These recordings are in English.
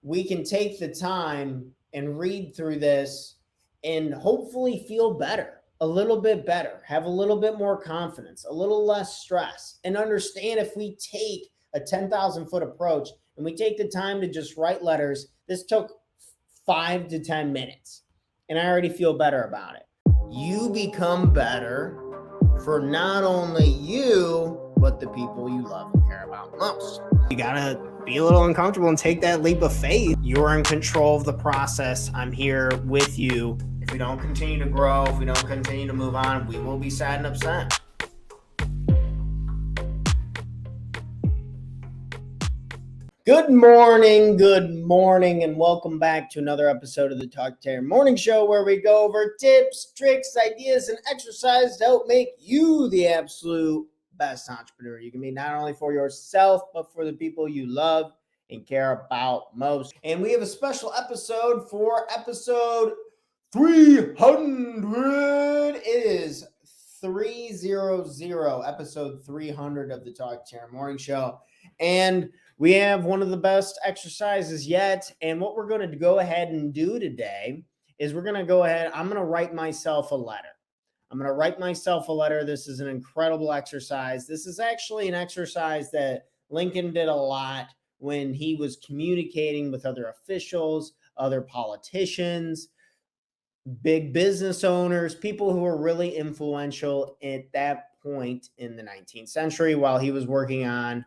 we can take the time and read through this and hopefully feel better, a little bit better, have a little bit more confidence, a little less stress, and understand if we take a 10,000 foot approach and we take the time to just write letters. This took 5 to 10 minutes, and I already feel better about it. You become better for not only you, but the people you love and care about most. You gotta be a little uncomfortable and take that leap of faith. You're in control of the process. I'm here with you. If we don't continue to grow, if we don't continue to move on, we will be sad and upset. Good morning, and welcome back to another episode of the Talk Terror Morning Show, where we go over tips, tricks, ideas, and exercises to help make you the absolute best entrepreneur you can be, not only for yourself, but for the people you love and care about most. And we have a special episode for episode 300. It is 300, episode 300 of the Talk Terror Morning Show. And we have one of the best exercises yet. And what we're going to go ahead and do today is I'm going to write myself a letter. This is an incredible exercise. This is actually an exercise that Lincoln did a lot when he was communicating with other officials, other politicians, big business owners, people who were really influential at that point in the 19th century while he was working on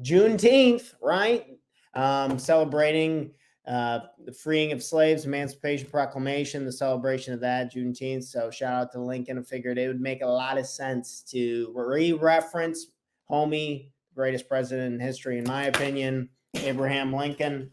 Juneteenth, right? Celebrating the freeing of slaves, Emancipation Proclamation, the celebration of that, Juneteenth. So shout out to Lincoln. I figured it would make a lot of sense to re-reference homie, greatest president in history, in my opinion, Abraham Lincoln.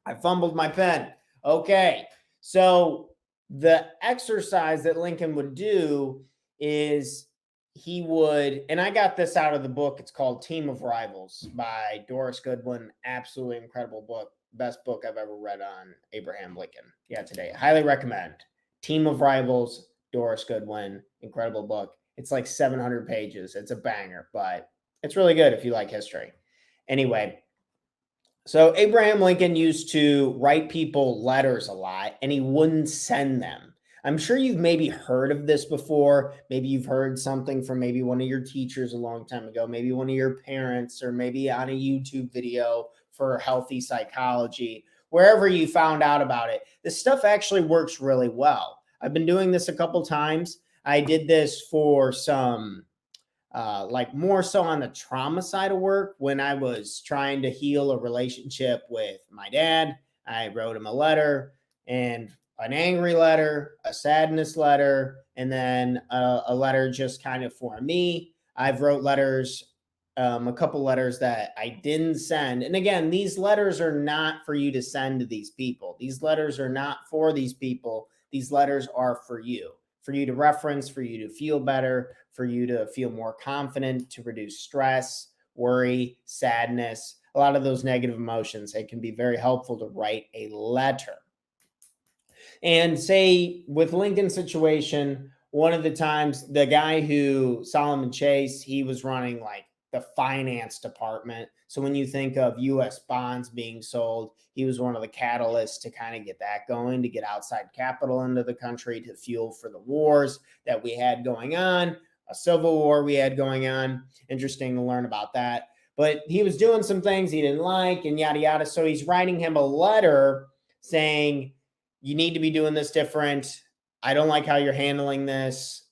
I fumbled my pen. Okay, so the exercise that Lincoln would do is he would, and I got this out of the book. It's called Team of Rivals by Doris Goodwin. Absolutely incredible book. Best book I've ever read on Abraham Lincoln. Yeah, today. Highly recommend. Team of Rivals, Doris Goodwin. Incredible book. It's like 700 pages. It's a banger, but it's really good if you like history. Anyway, so Abraham Lincoln used to write people letters a lot, and he wouldn't send them. I'm sure you've maybe heard of this before. Maybe you've heard something from maybe one of your teachers a long time ago, maybe one of your parents, or maybe on a YouTube video for healthy psychology, wherever you found out about it. This stuff actually works really well. I've been doing this a couple times. I did this for some, like more so on the trauma side of work when I was trying to heal a relationship with my dad. I wrote him a letter, and an angry letter, a sadness letter, and then a letter just kind of for me. I've wrote letters, a couple letters that I didn't send. And again, these letters are not for you to send to these people. These letters are not for these people. These letters are for you to reference, for you to feel better, for you to feel more confident, to reduce stress, worry, sadness, a lot of those negative emotions. It can be very helpful to write a letter. And say with Lincoln's situation, one of the times the guy who Solomon Chase, he was running like the finance department. So when you think of U.S. bonds being sold, he was one of the catalysts to kind of get that going, to get outside capital into the country, to fuel for the wars that we had going on, a civil war we had going on. Interesting to learn about that. But he was doing some things he didn't like and yada, yada. So he's writing him a letter saying, you need to be doing this different. I don't like how you're handling this.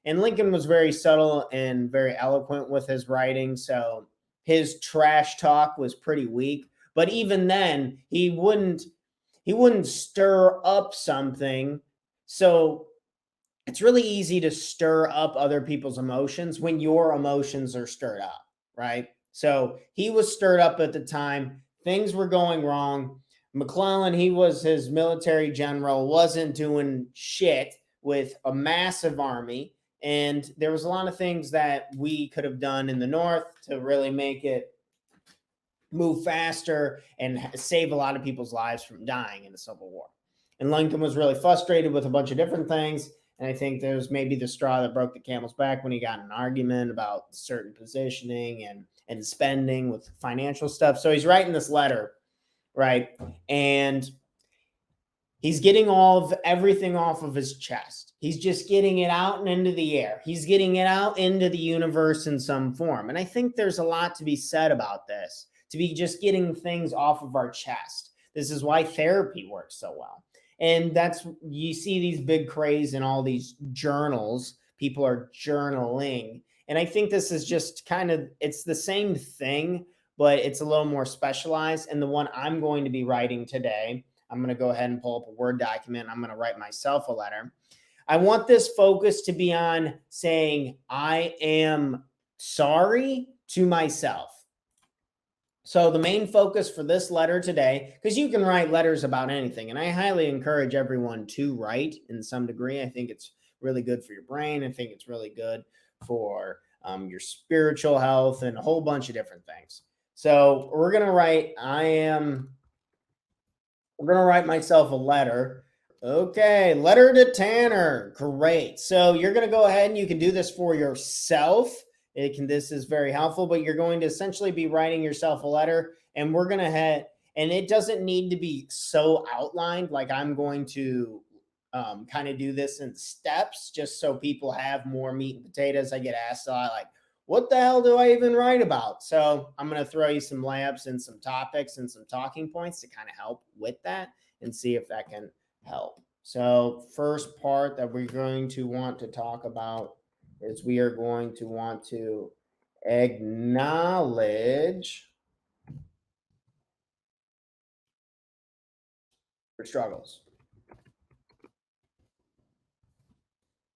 And Lincoln was very subtle and very eloquent with his writing. So his trash talk was pretty weak. But even then, he wouldn't stir up something. So it's really easy to stir up other people's emotions when your emotions are stirred up, right? So he was stirred up at the time. Things were going wrong. McClellan, he was his military general, wasn't doing shit with a massive army. And there was a lot of things that we could have done in the North to really make it move faster and save a lot of people's lives from dying in the Civil War. And Lincoln was really frustrated with a bunch of different things. And I think there's maybe the straw that broke the camel's back when he got in an argument about certain positioning and spending with financial stuff. So he's writing this letter. right? And he's getting all of everything off of his chest. He's just getting it out and into the air. He's getting it out into the universe in some form. And I think there's a lot to be said about this, to be just getting things off of our chest. This is why therapy works so well. And that's, you see these big craze in all these journals. People are journaling. And I think this is just kind of, it's the same thing, but it's a little more specialized. And the one I'm going to be writing today, I'm going to go ahead and pull up a Word document. I'm going to write myself a letter. I want this focus to be on saying, I am sorry to myself. So the main focus for this letter today, because you can write letters about anything, and I highly encourage everyone to write in some degree. I think it's really good for your brain. I think it's really good for your spiritual health and a whole bunch of different things. So we're going to write, we're going to write myself a letter. Okay, letter to Tanner. Great. So you're going to go ahead and you can do this for yourself. This is very helpful, but you're going to essentially be writing yourself a letter, and we're going to head, and it doesn't need to be so outlined. Like I'm going to kind of do this in steps just so people have more meat and potatoes. I get asked a lot, like, what the hell do I even write about? So I'm going to throw you some layups and some topics and some talking points to kind of help with that and see if that can help. So first part that we're going to want to talk about is we are going to want to acknowledge your struggles.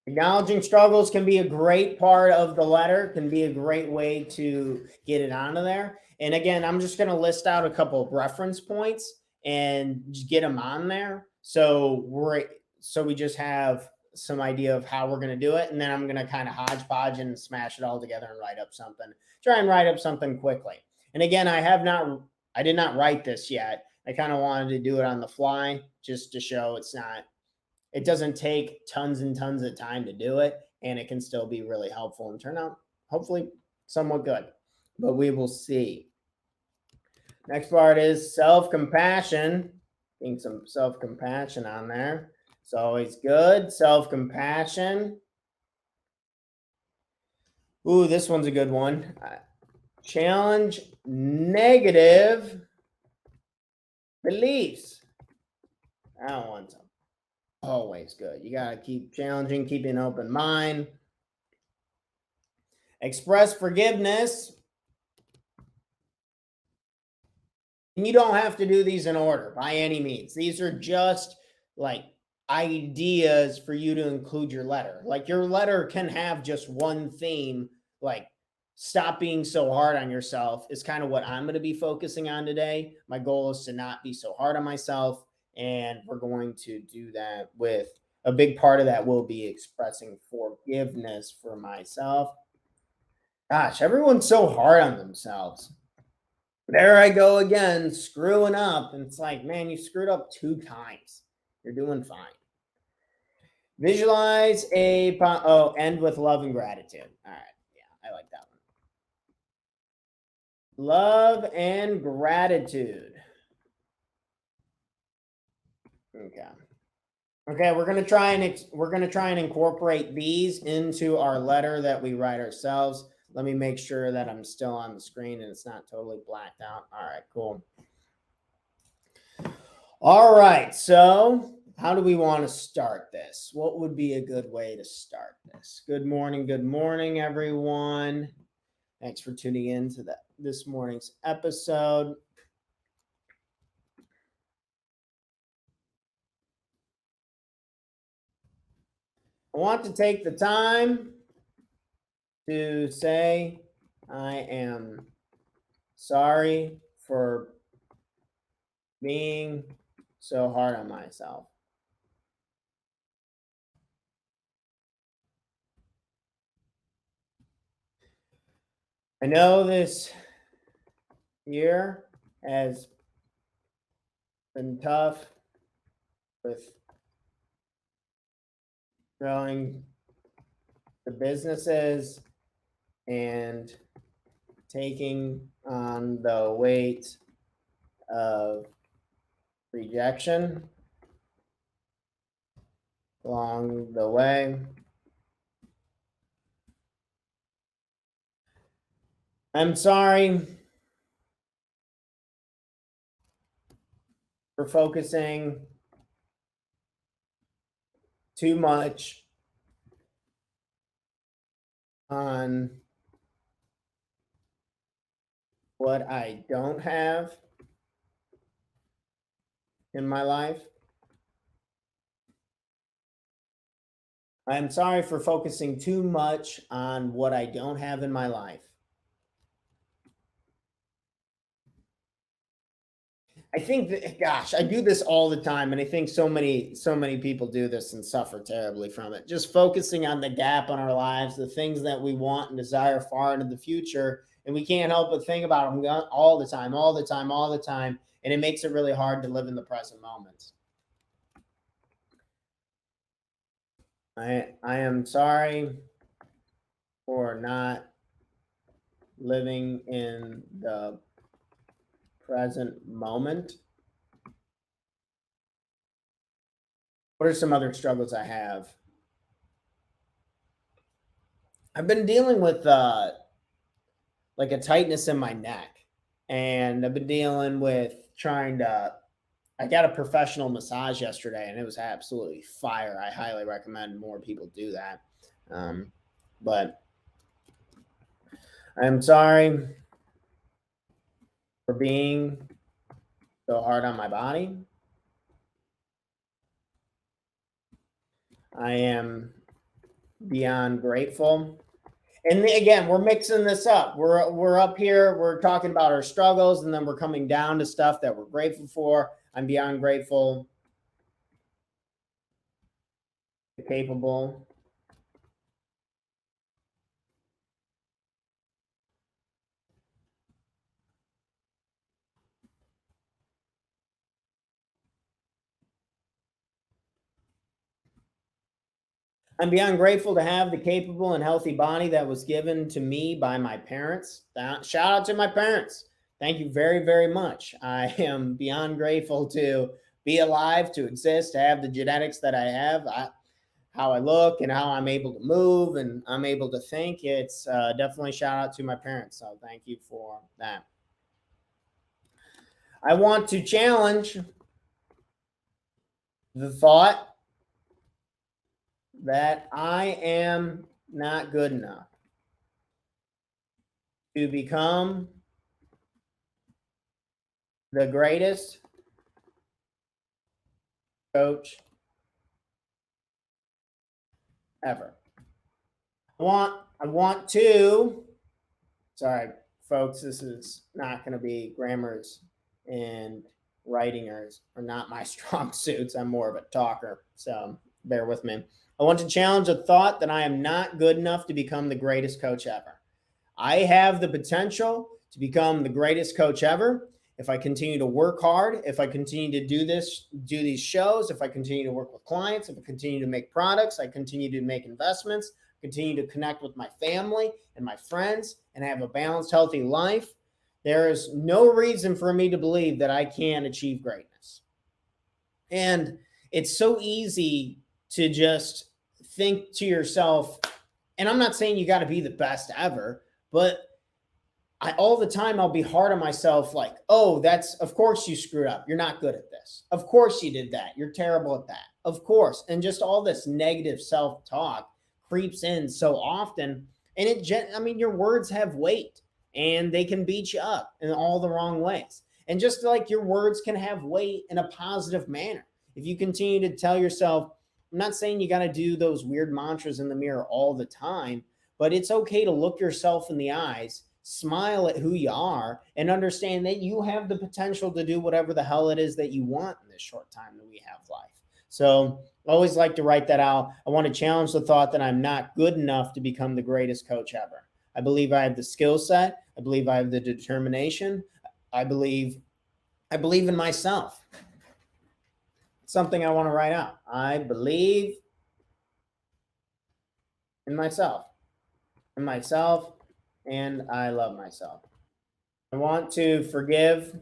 Acknowledging struggles can be a great part of the letter, can be a great way to get it onto there. And again, I'm just going to list out a couple of reference points and just get them on there. So we just have some idea of how we're going to do it. And then I'm going to kind of hodgepodge and smash it all together and write up something, try and write up something quickly. And again, I did not write this yet. I kind of wanted to do it on the fly just to show it doesn't take tons and tons of time to do it, and it can still be really helpful and turn out hopefully somewhat good, but we will see. Next part is self-compassion. Getting some self-compassion on there. It's always good. Self-compassion. Ooh, this one's a good one. Challenge negative beliefs. That one's always good. You got to keep challenging, keep an open mind. Express forgiveness. And you don't have to do these in order by any means. These are just like ideas for you to include your letter. Like your letter can have just one theme, like stop being so hard on yourself is kind of what I'm going to be focusing on today. My goal is to not be so hard on myself. And we're going to do that with a big part of that will be expressing forgiveness for myself. Gosh, everyone's so hard on themselves. There I go again, screwing up. And it's like, man, you screwed up 2 times. You're doing fine. Visualize end with love and gratitude. All right. Yeah, I like that one. Love and gratitude. Okay. Okay, we're gonna try and incorporate these into our letter that we write ourselves. Let me make sure that I'm still on the screen and it's not totally blacked out. All right, cool. All right, so how do we want to start this? What would be a good way to start this? Good morning, everyone. Thanks for tuning in to this morning's episode. I want to take the time to say I am sorry for being so hard on myself. I know this year has been tough with growing the businesses and taking on the weight of rejection along the way. I'm sorry for focusing too much on what I don't have in my life. I'm sorry for focusing too much on what I don't have in my life. I think that, gosh, I do this all the time, and I think so many people do this and suffer terribly from it. Just focusing on the gap in our lives, the things that we want and desire far into the future, and we can't help but think about them all the time, all the time, all the time, and it makes it really hard to live in the present moments. I am sorry for not living in the present moment. What are some other struggles I have? I've been dealing with like a tightness in my neck, and I've been dealing with trying to. I got a professional massage yesterday, and it was absolutely fire. I highly recommend more people do that. Um, but I'm sorry for being so hard on my body. I am beyond grateful. And again, we're mixing this up. We're up here, we're talking about our struggles, and then we're coming down to stuff that we're grateful for. I'm beyond grateful, capable. I'm beyond grateful to have the capable and healthy body that was given to me by my parents. Shout out to my parents. Thank you very, very much. I am beyond grateful to be alive, to exist, to have the genetics that I have. How I look and how I'm able to move and I'm able to think. It's definitely shout out to my parents. So thank you for that. I want to challenge the thought that I am not good enough to become the greatest coach ever. I want to, sorry folks, this is not going to be grammars and writing are not my strong suits. I'm more of a talker, so bear with me. I want to challenge a thought that I am not good enough to become the greatest coach ever. I have the potential to become the greatest coach ever if I continue to work hard, if I continue to do these shows, if I continue to work with clients, if I continue to make products, I continue to make investments, continue to connect with my family and my friends, and have a balanced, healthy life. There is no reason for me to believe that I can achieve greatness. And it's so easy to just think to yourself, and I'm not saying you got to be the best ever, but all the time I'll be hard on myself, like, oh, that's, of course you screwed up. You're not good at this. Of course you did that. You're terrible at that. Of course. And just all this negative self talk creeps in so often. And I mean, your words have weight and they can beat you up in all the wrong ways. And just like your words can have weight in a positive manner. If you continue to tell yourself, I'm not saying you got to do those weird mantras in the mirror all the time, but it's okay to look yourself in the eyes, smile at who you are, and understand that you have the potential to do whatever the hell it is that you want in this short time that we have life. So I always like to write that out. I want to challenge the thought that I'm not good enough to become the greatest coach ever. I believe I have the skill set. I believe I have the determination. I believe in myself. It's something I want to write out. I believe in myself. In myself, and I love myself. I want to forgive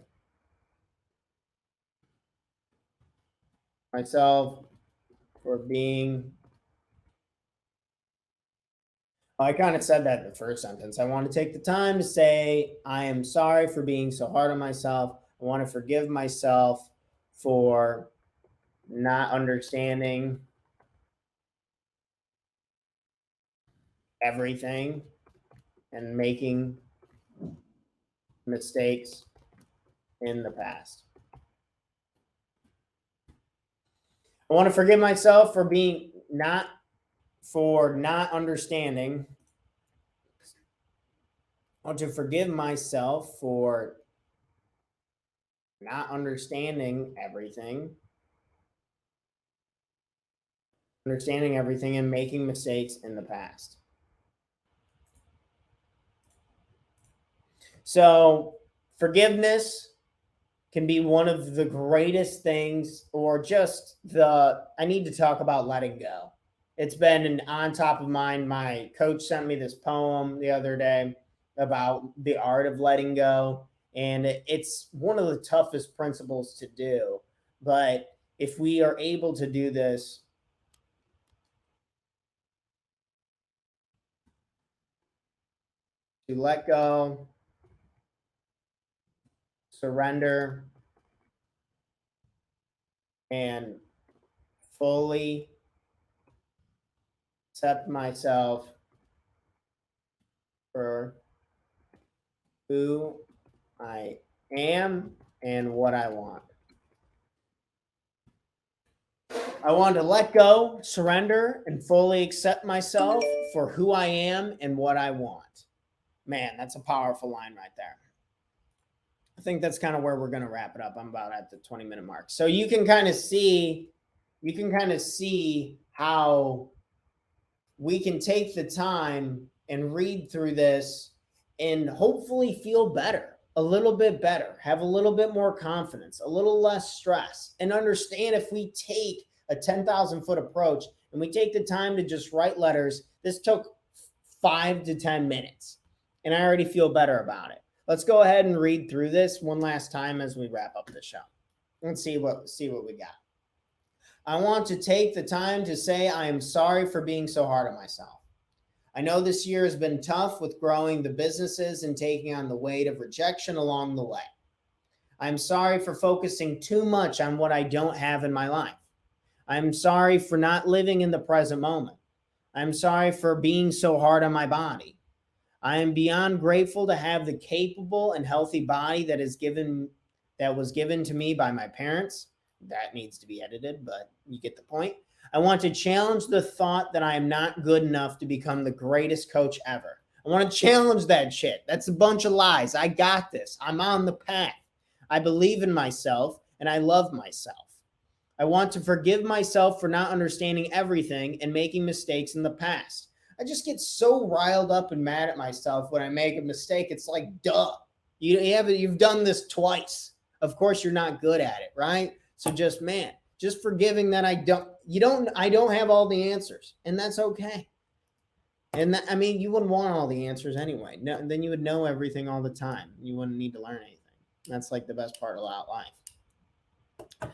myself for being. I kind of said that in the first sentence. I want to take the time to say, I am sorry for being so hard on myself. I want to forgive myself for not understanding everything and making mistakes in the past. I want to forgive myself for not understanding. I want to forgive myself for not understanding everything and making mistakes in the past. So, forgiveness can be one of the greatest things, or just I need to talk about letting go. It's been on top of mind. My coach sent me this poem the other day about the art of letting go. And it's one of the toughest principles to do. But if we are able to do this, to let go, surrender, and fully accept myself for who I am and what I want. I want to let go, surrender, and fully accept myself for who I am and what I want. Man, that's a powerful line right there. I think that's kind of where we're going to wrap it up. I'm about at the 20-minute mark. So you can kind of see how we can take the time and read through this and hopefully feel better, a little bit better, have a little bit more confidence, a little less stress, and understand if we take a 10,000 foot approach and we take the time to just write letters. This took 5 to 10 minutes and I already feel better about it. Let's go ahead and read through this one last time as we wrap up the show. Let's see what we got. I want to take the time to say I am sorry for being so hard on myself. I know this year has been tough with growing the businesses and taking on the weight of rejection along the way. I'm sorry for focusing too much on what I don't have in my life. I'm sorry for not living in the present moment. I'm sorry for being so hard on my body. I am beyond grateful to have the capable and healthy body that was given to me by my parents. That needs to be edited, but you get the point. I want to challenge the thought that I am not good enough to become the greatest coach ever. I want to challenge that shit. That's a bunch of lies. I got this. I'm on the path. I believe in myself and I love myself. I want to forgive myself for not understanding everything and making mistakes in the past. I just get so riled up and mad at myself when I make a mistake. It's like, duh. You've done this twice. Of course you're not good at it, right? So just forgiving that I don't have all the answers, and that's okay. And you wouldn't want all the answers anyway. No, then you would know everything all the time. You wouldn't need to learn anything. That's like the best part about life.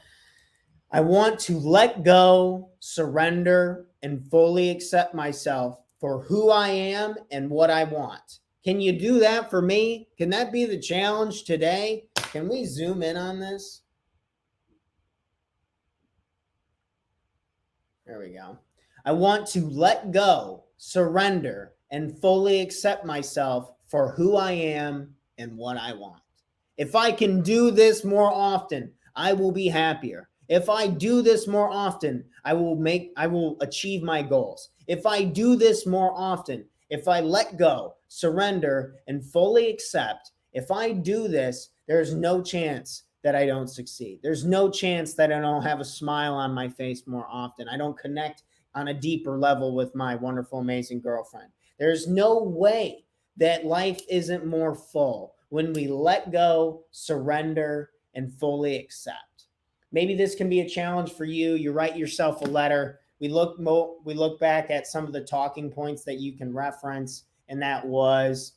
I want to let go, surrender, and fully accept myself for who I am and what I want. Can you do that for me? Can that be the challenge today? Can we zoom in on this? There we go. I want to let go, surrender, and fully accept myself for who I am and what I want. If I can do this more often, I will be happier. If I do this more often, I will achieve my goals. If I do this more often, if I let go, surrender, and fully accept, if I do this, there's no chance that I don't succeed. There's no chance that I don't have a smile on my face more often. I don't connect on a deeper level with my wonderful, amazing girlfriend. There's no way that life isn't more full when we let go, surrender, and fully accept. Maybe this can be a challenge for you. You write yourself a letter. We look back at some of the talking points that you can reference, and that was,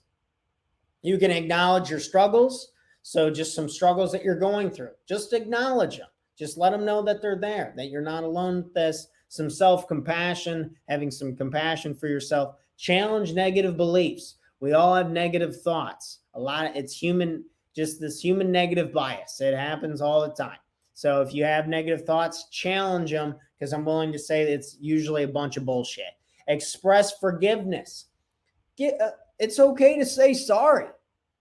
you can acknowledge your struggles. So just some struggles that you're going through, just acknowledge them. Just let them know that they're there, that you're not alone with this. Some self-compassion, having some compassion for yourself. Challenge negative beliefs. We all have negative thoughts. It's human, just this human negative bias. It happens all the time. So if you have negative thoughts, challenge them, because I'm willing to say that it's usually a bunch of bullshit. Express forgiveness. It's okay to say sorry.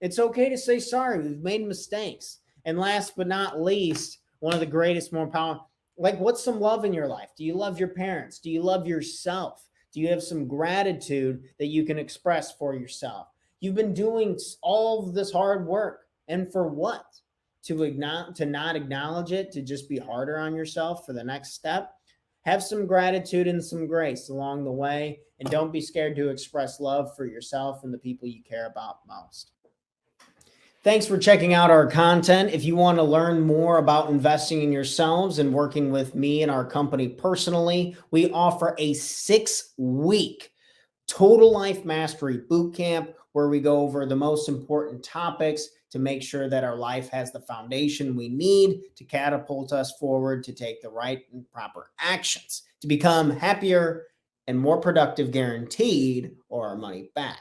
It's okay to say sorry. We've made mistakes. And last but not least, one of the greatest, more powerful, like, what's some love in your life? Do you love your parents? Do you love yourself? Do you have some gratitude that you can express for yourself? You've been doing all of this hard work, and for what? To not acknowledge it, to just be harder on yourself for the next step? Have some gratitude and some grace along the way, and don't be scared to express love for yourself and the people you care about most. Thanks for checking out our content. If you want to learn more about investing in yourselves and working with me and our company personally, we offer a 6-week Total Life Mastery Bootcamp where we go over the most important topics to make sure that our life has the foundation we need to catapult us forward to take the right and proper actions to become happier and more productive, guaranteed, or our money back.